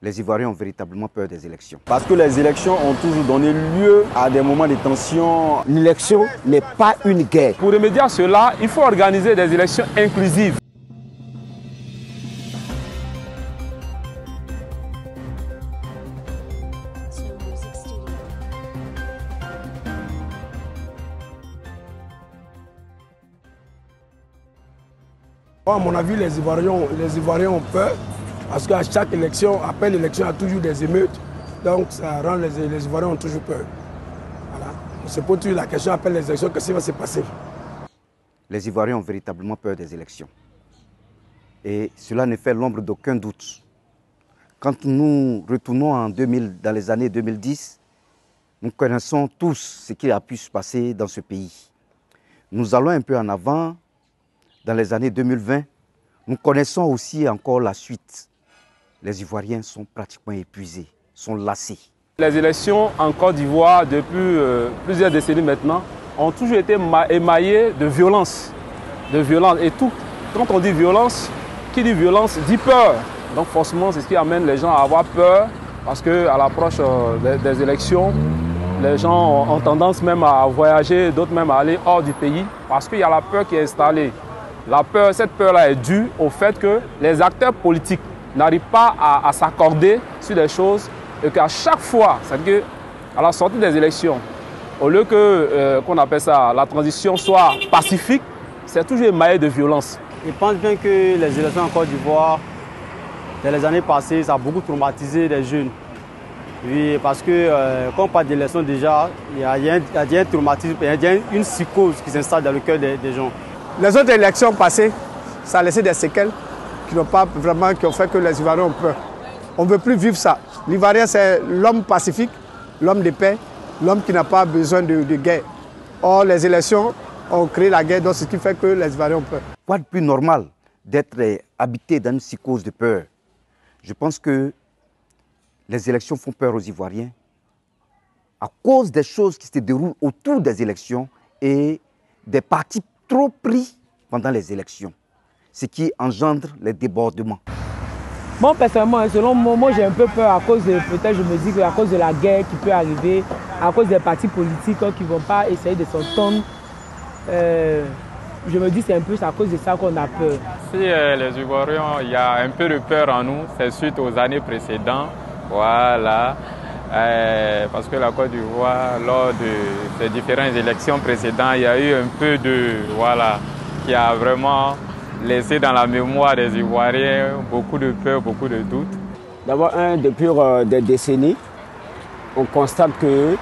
Les Ivoiriens ont véritablement peur des élections. Parce que les élections ont toujours donné lieu à des moments de tension. L'élection n'est pas une guerre. Pour remédier à cela, il faut organiser des élections inclusives. À mon avis, les Ivoiriens ont peur parce qu'à chaque élection, après l'élection, il y a toujours des émeutes. Donc ça rend les Ivoiriens ont toujours peur. Voilà. On se pose toujours la question après les élections, qu'est-ce qui va se passer? Les Ivoiriens ont véritablement peur des élections. Et cela ne fait l'ombre d'aucun doute. Quand nous retournons dans les années 2010, nous connaissons tous ce qui a pu se passer dans ce pays. Nous allons un peu en avant. Dans les années 2020, nous connaissons aussi encore la suite. Les Ivoiriens sont pratiquement épuisés, sont lassés. Les élections en Côte d'Ivoire, depuis plusieurs décennies maintenant, ont toujours été émaillées de violence. Et tout, quand on dit violence, qui dit violence dit peur. Donc forcément, c'est ce qui amène les gens à avoir peur, parce qu'à l'approche des élections, les gens ont tendance même à voyager, d'autres même à aller hors du pays, parce qu'il y a la peur qui est installée. Cette peur-là est due au fait que les acteurs politiques n'arrivent pas à s'accorder sur des choses et qu'à chaque fois, c'est-à-dire qu'à la sortie des élections, au lieu qu'on appelle ça la transition soit pacifique, c'est toujours émaillé de violence. Je pense bien que les élections en Côte d'Ivoire, dans les années passées, ça a beaucoup traumatisé les jeunes. Oui, parce que quand on parle d'élections déjà, il y a un traumatisme, il y a une psychose qui s'installe dans le cœur des gens. Les autres élections passées, ça a laissé des séquelles qui ont fait que les Ivoiriens ont peur. On ne veut plus vivre ça. L'Ivoirien, c'est l'homme pacifique, l'homme de paix, l'homme qui n'a pas besoin de guerre. Or, les élections ont créé la guerre, donc ce qui fait que les Ivoiriens ont peur. Quoi de plus normal d'être habité dans une psychose de peur? Je pense que les élections font peur aux Ivoiriens à cause des choses qui se déroulent autour des élections et des partis trop pris pendant les élections, ce qui engendre les débordements. Moi, personnellement, selon moi, j'ai un peu peur à cause de, peut-être je me dis qu'à cause de la guerre qui peut arriver, à cause des partis politiques qui ne vont pas essayer de s'entendre. Je me dis que c'est un peu à cause de ça qu'on a peur. Si les Ivoiriens, il y a un peu de peur en nous, c'est suite aux années précédentes. Voilà. Parce que la Côte d'Ivoire, lors de ces différentes élections précédentes, il y a eu un peu de, qui a vraiment laissé dans la mémoire des Ivoiriens beaucoup de peur, beaucoup de doutes. D'abord, depuis des décennies, on constate que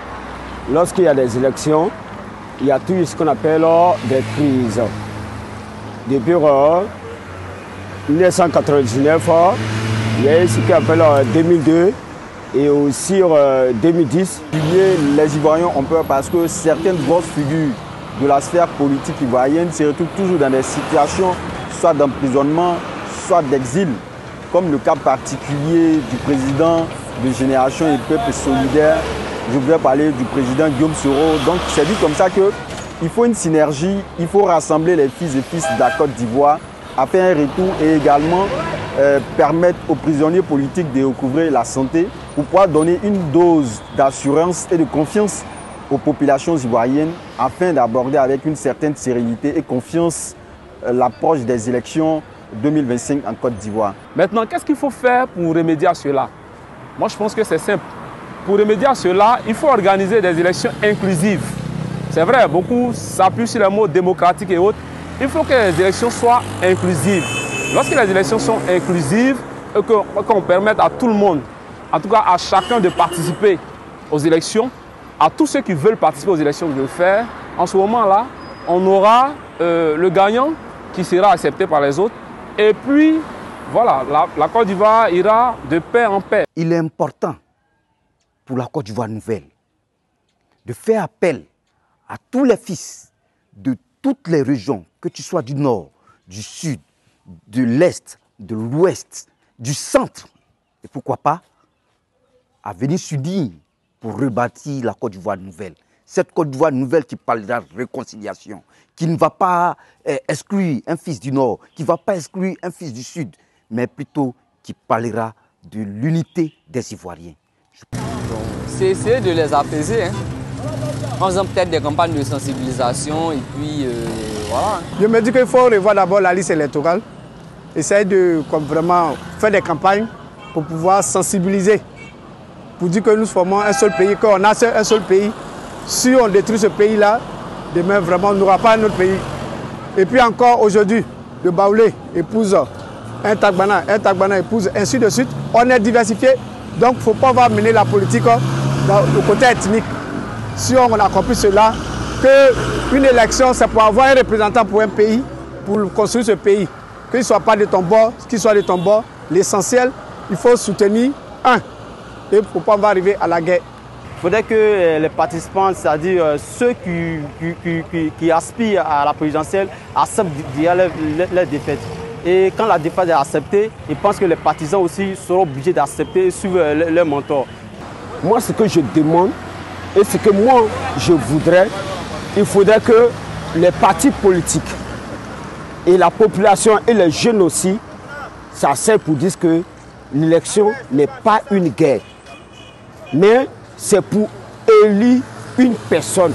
lorsqu'il y a des élections, il y a toujours ce qu'on appelle des crises. Depuis 1999, il y a eu ce qu'on appelle 2002. Et aussi en 2010. Les Ivoiriens ont peur parce que certaines grosses figures de la sphère politique ivoirienne se retrouvent toujours dans des situations soit d'emprisonnement, soit d'exil, comme le cas particulier du président de Génération et Peuple Solidaire. Je voudrais parler du président Guillaume Soro. Donc c'est dit comme ça qu'il faut une synergie, il faut rassembler les fils et fils de la Côte d'Ivoire à faire un retour et également permettre aux prisonniers politiques de recouvrer la santé pour pouvoir donner une dose d'assurance et de confiance aux populations ivoiriennes afin d'aborder avec une certaine sérénité et confiance l'approche des élections 2025 en Côte d'Ivoire. Maintenant, qu'est-ce qu'il faut faire pour remédier à cela? Moi, je pense que c'est simple. Pour remédier à cela, il faut organiser des élections inclusives. C'est vrai, beaucoup s'appuient sur les mots démocratiques et autres. Il faut que les élections soient inclusives. Lorsque les élections sont inclusives et qu'on permette à tout le monde, en tout cas à chacun de participer aux élections, à tous ceux qui veulent participer aux élections de le faire, en ce moment-là, on aura le gagnant qui sera accepté par les autres. Et puis, voilà, la Côte d'Ivoire ira de paix en paix. Il est important pour la Côte d'Ivoire nouvelle de faire appel à tous les fils de toutes les régions, que tu sois du nord, du sud, de l'est, de l'ouest, du centre, et pourquoi pas, à venir s'unir pour rebâtir la Côte d'Ivoire nouvelle. Cette Côte d'Ivoire nouvelle qui parlera de réconciliation, qui ne va pas exclure un fils du nord, qui ne va pas exclure un fils du sud, mais plutôt qui parlera de l'unité des Ivoiriens. C'est essayer de les apaiser, hein, en faisant peut-être des campagnes de sensibilisation et puis voilà. Je me dis qu'il faut revoir d'abord la liste électorale, essayer de vraiment faire des campagnes pour pouvoir sensibiliser, pour dire que nous formons un seul pays, qu'on a un seul pays. Si on détruit ce pays-là, demain vraiment on n'aura pas un autre pays. Et puis encore aujourd'hui, le Baoulé épouse un Tagbana épouse, ainsi de suite. On est diversifié, donc il ne faut pas mener la politique dans le côté ethnique. Si on a compris cela, qu'une élection, c'est pour avoir un représentant pour un pays, pour construire ce pays. Qu'il ne soit pas de ton bord, qu'il soit de ton bord. L'essentiel, il faut soutenir un. Et pour ne pas arriver à la guerre. Il faudrait que les participants, c'est-à-dire ceux qui aspirent à la présidentielle, acceptent leur défaite. Et quand la défaite est acceptée, je pense que les partisans aussi seront obligés d'accepter et suivre leur mentor. Moi, ce que je demande et ce que moi je voudrais, il faudrait que les partis politiques et la population et les jeunes aussi s'asseyent pour dire que l'élection n'est pas une guerre, mais c'est pour élire une personne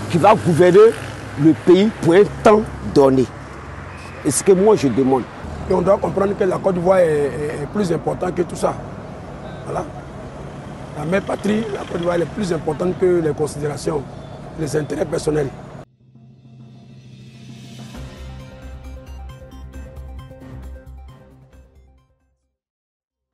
qui va gouverner le pays pour un temps donné. Et ce que moi je demande. Et on doit comprendre que la Côte d'Ivoire est plus importante que tout ça. Voilà. La mère patrie, la Côte d'Ivoire est plus importante que les considérations, les intérêts personnels.